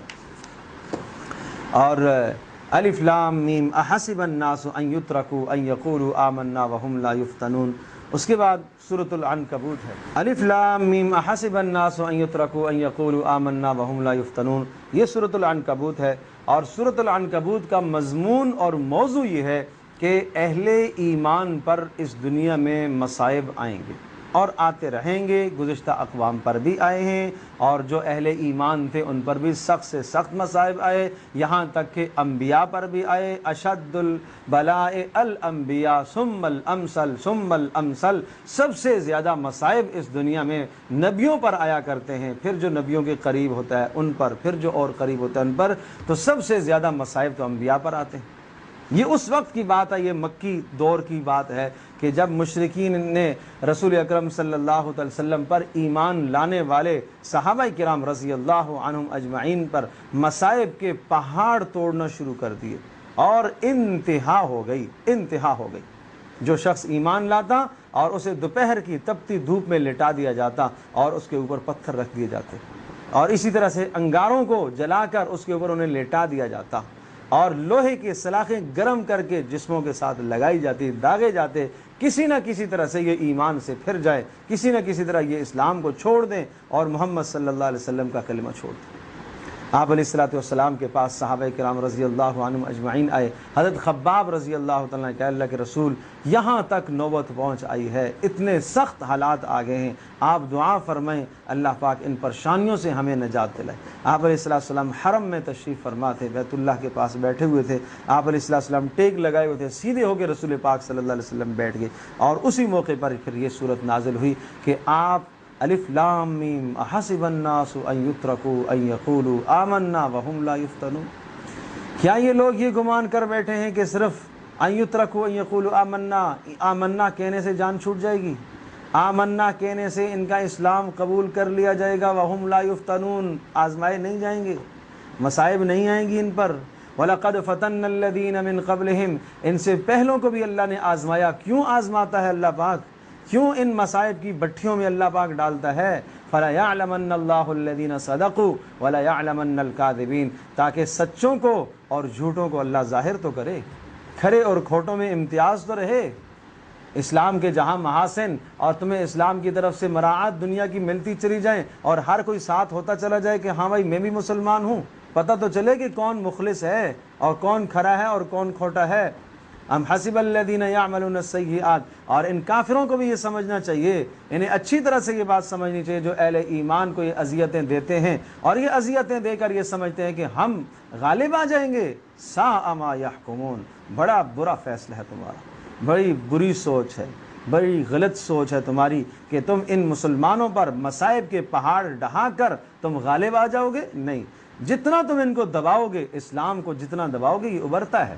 اور الف لام میم احسب الناس ان یترکوا ان یقولوا آمنا وهم لا یفتنون، اس کے بعد سورۃ العنکبوت ہے۔ الف لام میم احسب الناس ان یترکوا ان یقولوا آمنا وهم لا یفتنون، یہ سورۃ العنکبوت ہے۔ اور سورۃ العنکبوت کا مضمون اور موضوع یہ ہے کہ اہل ایمان پر اس دنیا میں مصائب آئیں گے اور آتے رہیں گے، گزشتہ اقوام پر بھی آئے ہیں، اور جو اہل ایمان تھے ان پر بھی سخت سے سخت مصائب آئے، یہاں تک کہ انبیاء پر بھی آئے۔ اشد البلاء الانبیاء ثم الامثل ثم الامثل، سب سے زیادہ مصائب اس دنیا میں نبیوں پر آیا کرتے ہیں، پھر جو نبیوں کے قریب ہوتا ہے ان پر، پھر جو اور قریب ہوتا ہے ان پر، تو سب سے زیادہ مصائب تو انبیاء پر آتے ہیں۔ یہ اس وقت کی بات ہے، یہ مکی دور کی بات ہے کہ جب مشرکین نے رسول اکرم صلی اللہ علیہ وسلم پر ایمان لانے والے صحابہ کرام رضی اللہ عنہم اجمعین پر مصائب کے پہاڑ توڑنا شروع کر دیے، اور انتہا ہو گئی۔ جو شخص ایمان لاتا اور اسے دوپہر کی تپتی دھوپ میں لٹا دیا جاتا اور اس کے اوپر پتھر رکھ دیے جاتے، اور اسی طرح سے انگاروں کو جلا کر اس کے اوپر انہیں لٹا دیا جاتا، اور لوہے کی سلاخیں گرم کر کے جسموں کے ساتھ لگائی جاتی، داغے جاتے، کسی نہ کسی طرح سے یہ ایمان سے پھر جائے، کسی نہ کسی طرح یہ اسلام کو چھوڑ دیں اور محمد صلی اللہ علیہ وسلم کا کلمہ چھوڑ دیں۔ آپ علیہ السلام کے پاس صحابہ کرام رضی اللہ عنہم اجمعین آئے۔ حضرت خباب رضی اللہ تعالیٰ نے کہا اللہ کے رسول یہاں تک نوبت پہنچ آئی ہے، اتنے سخت حالات آ گئے ہیں، آپ دعا فرمائیں اللہ پاک ان پریشانیوں سے ہمیں نجات دلائے۔ آپ علیہ السلام حرم میں تشریف فرما تھے، بیت اللہ کے پاس بیٹھے ہوئے تھے، آپ علیہ السلام ٹیک لگائے ہوئے تھے، سیدھے ہو کے رسول پاک صلی اللہ علیہ وسلم بیٹھ گئے، اور اسی موقع پر پھر یہ صورت نازل ہوئی کہ آپ الف لام میم احسب الناس ان یترکوا ان یقولوا آمنا وهم لا یفتنون، کیا یہ لوگ یہ گمان کر بیٹھے ہیں کہ صرف ان یترکوا ان یقولوا آمنا، آمنا کہنے سے جان چھوٹ جائے گی، آمنا کہنے سے ان کا اسلام قبول کر لیا جائے گا، وہم لا یفتنون، آزمائے نہیں جائیں گے، مصائب نہیں آئیں گی ان پر۔ وَلَقَدْ فَتَنَّ الَّذِينَ مِن قَبْلِهِمْ، ان سے پہلوں کو بھی اللہ نے آزمایا۔ کیوں آزماتا ہے اللہ پاک؟ کیوں ان مصائب کی بٹھیوں میں اللہ پاک ڈالتا ہے؟ فَلَيَعْلَمَنَّ اللَّهُ الَّذِينَ صَدَقُوا وَلَيَعْلَمَنَّ الْكَاذِبِينَ، تاکہ سچوں کو اور جھوٹوں کو اللہ ظاہر تو کرے، کھرے اور کھوٹوں میں امتیاز تو رہے۔ اسلام کے جہاں محاسن اور تمہیں اسلام کی طرف سے مراعات دنیا کی ملتی چلی جائیں اور ہر کوئی ساتھ ہوتا چلا جائے کہ ہاں بھائی میں بھی مسلمان ہوں، پتہ تو چلے کہ کون مخلص ہے اور کون کھرا ہے اور کون کھوٹا ہے۔ ام حسب الذین یعملون السیئات، اور ان کافروں کو بھی یہ سمجھنا چاہیے، انہیں اچھی طرح سے یہ بات سمجھنی چاہیے جو اہل ایمان کو یہ اذیتیں دیتے ہیں اور یہ اذیتیں دے کر یہ سمجھتے ہیں کہ ہم غالب آ جائیں گے۔ ساء ما یحکمون، بڑا برا فیصلہ ہے تمہارا، بڑی بری سوچ ہے، بڑی غلط سوچ ہے تمہاری کہ تم ان مسلمانوں پر مصائب کے پہاڑ ڈھا کر تم غالب آ جاؤ گے۔ نہیں، جتنا تم ان کو دباؤ گے، اسلام کو جتنا دباؤ گے، یہ ابھرتا ہے،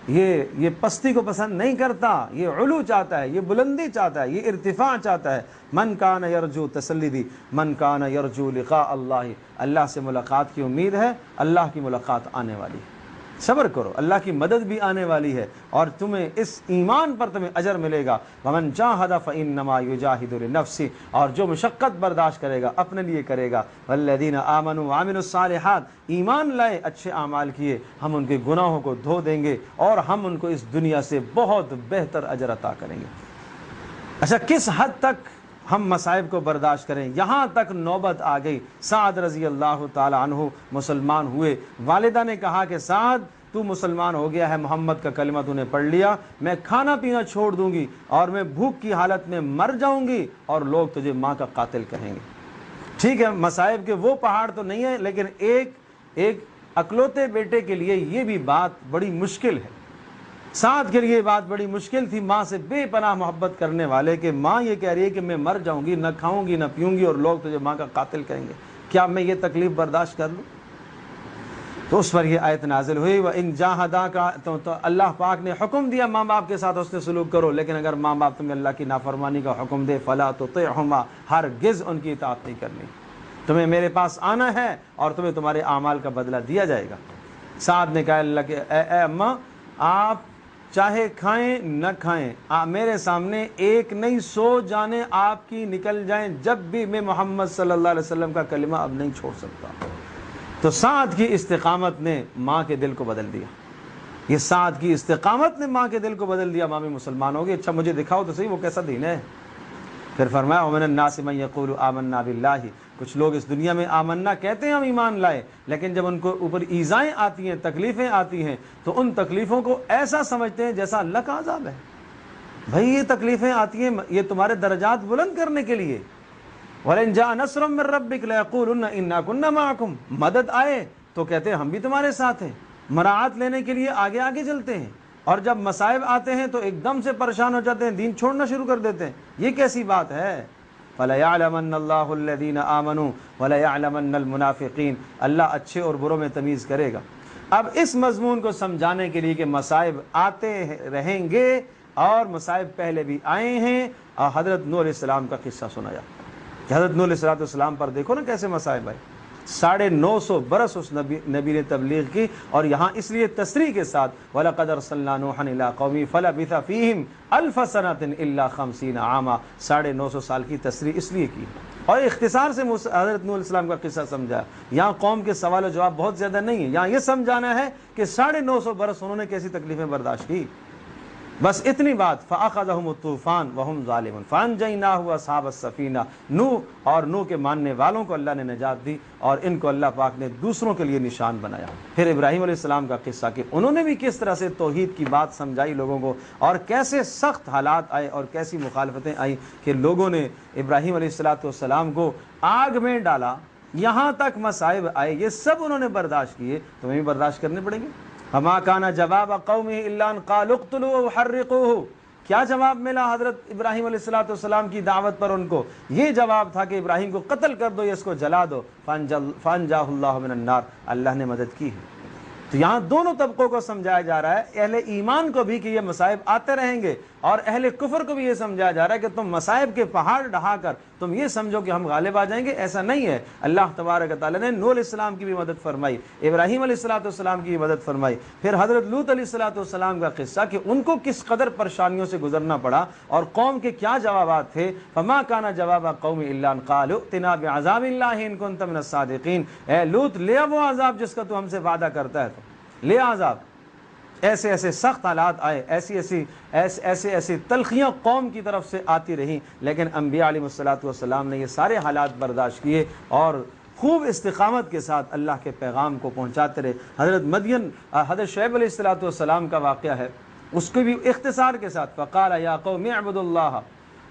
یہ پستی کو پسند نہیں کرتا، یہ علو چاہتا ہے، یہ بلندی چاہتا ہے، یہ ارتفاع چاہتا ہے۔ من کان یرجو، تسلی دی، من کان یرجو لقاء اللہ، اللہ سے ملاقات کی امید ہے، اللہ کی ملاقات آنے والی ہے، صبر کرو، اللہ کی مدد بھی آنے والی ہے اور تمہیں اس ایمان پر تمہیں اجر ملے گا۔ ومن جاہد فانما یجاہد لنفسہ، اور جو مشقت برداشت کرے گا اپنے لیے کرے گا۔ والذین آمنوا وعملوا الصالحات، ایمان لائے اچھے اعمال کیے، ہم ان کے گناہوں کو دھو دیں گے اور ہم ان کو اس دنیا سے بہت بہتر اجر عطا کریں گے۔ اچھا، کس حد تک ہم مصائب کو برداشت کریں؟ یہاں تک نوبت آ گئی، سعد رضی اللہ تعالی عنہ مسلمان ہوئے، والدہ نے کہا کہ سعد تو مسلمان ہو گیا ہے، محمد کا کلمہ تو نے پڑھ لیا، میں کھانا پینا چھوڑ دوں گی اور میں بھوک کی حالت میں مر جاؤں گی اور لوگ تجھے ماں کا قاتل کہیں گے۔ ٹھیک ہے، مصائب کے وہ پہاڑ تو نہیں ہے، لیکن ایک اکلوتے بیٹے کے لیے یہ بھی بات بڑی مشکل ہے۔ سعد کے لیے بات بڑی مشکل تھی، ماں سے بے پناہ محبت کرنے والے، کہ ماں یہ کہہ رہی ہے کہ میں مر جاؤں گی، نہ کھاؤں گی نہ پیوں گی اور لوگ تجھے ماں کا قاتل کہیں گے، کیا میں یہ تکلیف برداشت کر لوں؟ تو اس پر یہ آیت نازل ہوئی۔ وَإِن جَاهَدَاكَ، تو اللہ پاک نے حکم دیا ماں باپ کے ساتھ حسن سلوک کرو، لیکن اگر ماں باپ تمہیں اللہ کی نافرمانی کا حکم دے، فَلَا تُطِعْهُمَا، ہرگز ان کی اطاعت نہیں کرنی، تمہیں میرے پاس آنا ہے اور تمہیں تمہارے اعمال کا بدلہ دیا جائے گا۔ سعد نے کہا اللہ کے اے اماں، آپ چاہے کھائیں نہ کھائیں، میرے سامنے ایک نہیں 100 جانیں آپ کی نکل جائیں، جب بھی میں محمد صلی اللہ علیہ وسلم کا کلمہ اب نہیں چھوڑ سکتا۔ تو سعد کی استقامت نے ماں کے دل کو بدل دیا، یہ سعد کی استقامت نے ماں کے دل کو بدل دیا، ماں بھی مسلمان ہوگی۔ اچھا مجھے دکھاؤ تو صحیح وہ کیسا دین ہے۔ پھر فرمایا وَمِنَ النَّاسِ مَن يَقُولُ آمَنَّا بِاللَّهِ، کچھ لوگ اس دنیا میں آمنا کہتے ہیں ہم ایمان لائے، لیکن جب ان کو اوپر ایذائیں آتی ہیں، تکلیفیں آتی ہیں، تو ان تکلیفوں کو ایسا سمجھتے ہیں جیسا اللہ کا عذاب ہے۔ بھائی یہ تکلیفیں آتی ہیں یہ تمہارے درجات بلند کرنے کے لیے۔ وَلَئِن جَاءَ نَصْرٌ مِّن رَّبِّكَ لَيَقُولُنَّ إِنَّا كُنَّا مَعَكُمْ، مدد آئے تو کہتے ہیں ہم بھی تمہارے ساتھ ہیں، مراعات لینے کے لیے آگے آگے چلتے ہیں، اور جب مصائب آتے ہیں تو ایک دم سے پریشان ہو جاتے ہیں، دین چھوڑنا شروع کر دیتے ہیں۔ یہ کیسی بات ہے؟ فَلَيَعْلَمَنَّ اللَّهُ الَّذِينَ آمَنُوا وَلَيَعْلَمَنَّ الْمُنَافِقِينَ، اللہ اچھے اور بروں میں تمیز کرے گا۔ اب اس مضمون کو سمجھانے کے لیے کہ مصائب آتے رہیں گے اور مصائب پہلے بھی آئے ہیں، اور حضرت نوح علیہ السلام کا قصہ سنایا کہ حضرت نوح علیہ السلام پر دیکھو نا کیسے مصائب آئے، 950 برس اس نبی نے تبلیغ کی، اور یہاں اس لیے تصریح کے ساتھ وَلَقَدْ أَرْسَلْنَا نُوحًا إِلَىٰ قَوْمِهِ فَلَبِثَ فِيهِمْ أَلْفَ سَنَةٍ إِلَّا 50 عَامًا، 950 سال کی تصریح اس لیے کی، اور اختصار سے حضرت نوح علیہ السلام کا قصہ سمجھا۔ یہاں قوم کے سوال و جواب بہت زیادہ نہیں ہے، یہاں یہ سمجھانا ہے کہ 950 برس انہوں نے کیسی تکلیفیں برداشت کی، بس اتنی بات۔ فَأَخَذَهُمُ الطُّوفَانُ وَهُمْ ظَالِمُونَ فَأَنجَيْنَاهُ وَأَصْحَابَ السَّفِينَةِ، نوح اور نوح کے ماننے والوں کو اللہ نے نجات دی اور ان کو اللہ پاک نے دوسروں کے لیے نشان بنایا۔ پھر ابراہیم علیہ السلام کا قصہ کہ انہوں نے بھی کس طرح سے توحید کی بات سمجھائی لوگوں کو، اور کیسے سخت حالات آئے اور کیسی مخالفتیں آئیں کہ لوگوں نے ابراہیم علیہ السلام کو آگ میں ڈالا، یہاں تک مصائب آئے، یہ سب انہوں نے برداشت کیے، تمہیں بھی برداشت کرنے پڑیں گے۔ فَمَا كَانَ جَوَابَ قَوْمِهِ إِلَّا أَن قَالُوا اقْتُلُوهُ وَحَرِّقُوهُ، کیا جواب ملا حضرت ابراہیم علیہ السلام کی دعوت پر؟ ان کو یہ جواب تھا کہ ابراہیم کو قتل کر دو یا اس کو جلا دو۔ فَأَنجَاهُ اللَّهُ مِنَ النَّارِ، اللہ نے مدد کی ہے۔ تو یہاں دونوں طبقوں کو سمجھایا جا رہا ہے، اہل ایمان کو بھی کہ یہ مصائب آتے رہیں گے، اور اہل کفر کو بھی یہ سمجھایا جا رہا ہے کہ تم مصائب کے پہاڑ ڈھا کر تم یہ سمجھو کہ ہم غالب آ جائیں گے، ایسا نہیں ہے۔ اللہ تبارک و تعالیٰ نے نوح علیہ السلام کی بھی مدد فرمائی، ابراہیم علیہ السلام کی بھی مدد فرمائی، پھر حضرت لوط علیہ السلام کا قصہ کہ ان کو کس قدر پریشانیوں سے گزرنا پڑا اور قوم کے کیا جوابات تھے۔ فما کان جواب قوم الا ان قالوا ائتنا بعذاب اللہ ان کنت من الصادقین، اے لوط لے وہ عذاب جس کا تو ہم سے وعدہ کرتا ہے، تو لے عذاب۔ ایسے ایسے سخت حالات آئے، ایسی تلخیاں قوم کی طرف سے آتی رہیں، لیکن انبیاء علیہ السلام نے یہ سارے حالات برداشت کیے اور خوب استقامت کے ساتھ اللہ کے پیغام کو پہنچاتے رہے۔ حضرت مدین، حضرت شعیب علیہ السلام کا واقعہ ہے، اس کو بھی اختصار کے ساتھ فقال یا قوم اعبدوا اللہ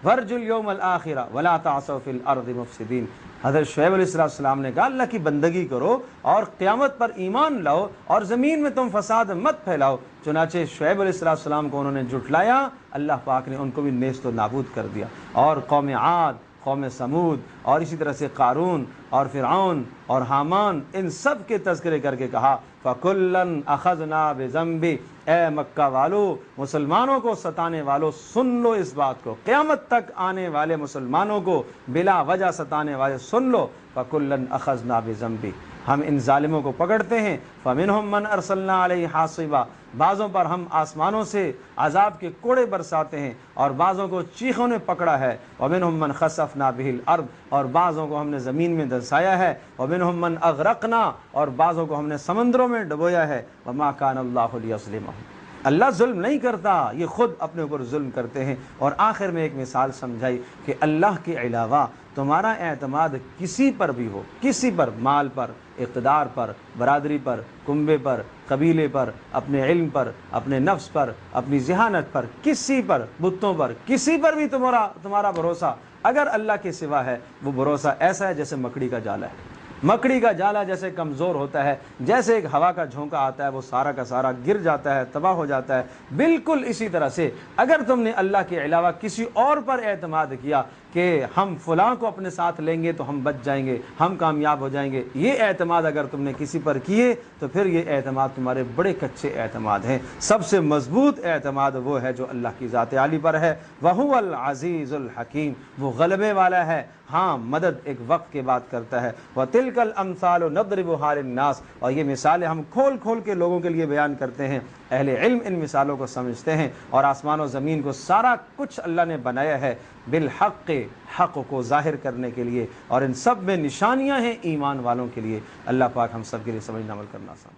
وارجوا اليوم الآخرہ ولا تعثوا فی الارض مفسدین۔ حضرت شعیب علیہ السلام نے کہا اللہ کی بندگی کرو اور قیامت پر ایمان لاؤ اور زمین میں تم فساد مت پھیلاؤ۔ چنانچہ شعیب علیہ السلام کو انہوں نے جھٹلایا، اللہ پاک نے ان کو بھی نیست و نابود کر دیا۔ اور قوم عاد، قوم سمود اور اسی طرح سے قارون اور فرعون اور حامان، ان سب کے تذکرے کر کے کہا فَكُلًّا أَخَذْنَا بِذَنبِهِ، اے مکہ والو، مسلمانوں کو ستانے والو سن لو اس بات کو، قیامت تک آنے والے مسلمانوں کو بلا وجہ ستانے والے سن لو، فَكُلًّا أَخَذْنَا بِذَنبِهِ، ہم ان ظالموں کو پکڑتے ہیں، فَمِنْهُمْ مَنْ أَرْسَلْنَا عَلَيْهِ حَاصِبًا، بعضوں پر ہم آسمانوں سے عذاب کے کوڑے برساتے ہیں اور بعضوں کو چیخوں نے پکڑا ہے، وَمِنْهُمْ مَنْ خَسَفْنَا بِهِ الْأَرْض، اور بعضوں کو ہم نے زمین میں دھنسایا ہے، وَمِنْهُمْ مَنْ أَغْرَقْنَا، اور بعضوں کو ہم نے سمندروں میں ڈبویا ہے، وَمَا كَانَ اللَّهُ لِيَظْلِمَهُمْ، اللہ ظلم نہیں کرتا، یہ خود اپنے اوپر ظلم کرتے ہیں۔ اور آخر میں ایک مثال سمجھائی کہ اللہ کے علاوہ تمہارا اعتماد کسی پر بھی ہو، کسی پر، مال پر، اقتدار پر، برادری پر، کنبے پر، قبیلے پر، اپنے علم پر، اپنے نفس پر، اپنی ذہانت پر، کسی پر، بتوں پر، کسی پر بھی تمہارا بھروسہ اگر اللہ کے سوا ہے، وہ بھروسہ ایسا ہے جیسے مکڑی کا جالا ہے۔ مکڑی کا جالا جیسے کمزور ہوتا ہے، جیسے ایک ہوا کا جھونکا آتا ہے وہ سارا کا سارا گر جاتا ہے، تباہ ہو جاتا ہے، بالکل اسی طرح سے اگر تم نے اللہ کے علاوہ کسی اور پر اعتماد کیا کہ ہم فلاں کو اپنے ساتھ لیں گے تو ہم بچ جائیں گے، ہم کامیاب ہو جائیں گے، یہ اعتماد اگر تم نے کسی پر کیے تو پھر یہ اعتماد تمہارے بڑے کچے اعتماد ہیں۔ سب سے مضبوط اعتماد وہ ہے جو اللہ کی ذات عالی پر ہے، وَهُوَ الْعَزِيزُ الْحَكِيمُ، وہ غلبے والا ہے، ہاں مدد ایک وقت کے بعد کرتا ہے۔ وَتِلْكَ الْأَمْثَالُ نَضْرِبُهَا لِلنَّاسِ، اور یہ مثالیں ہم کھول کھول کے لوگوں کے لیے بیان کرتے ہیں، اہل علم ان مثالوں کو سمجھتے ہیں، اور آسمان و زمین کو سارا کچھ اللہ نے بنایا ہے بالحق، حق کو ظاہر کرنے کے لیے، اور ان سب میں نشانیاں ہیں ایمان والوں کے لیے۔ اللہ پاک ہم سب کے لیے سمجھنا عمل کرنا آسان۔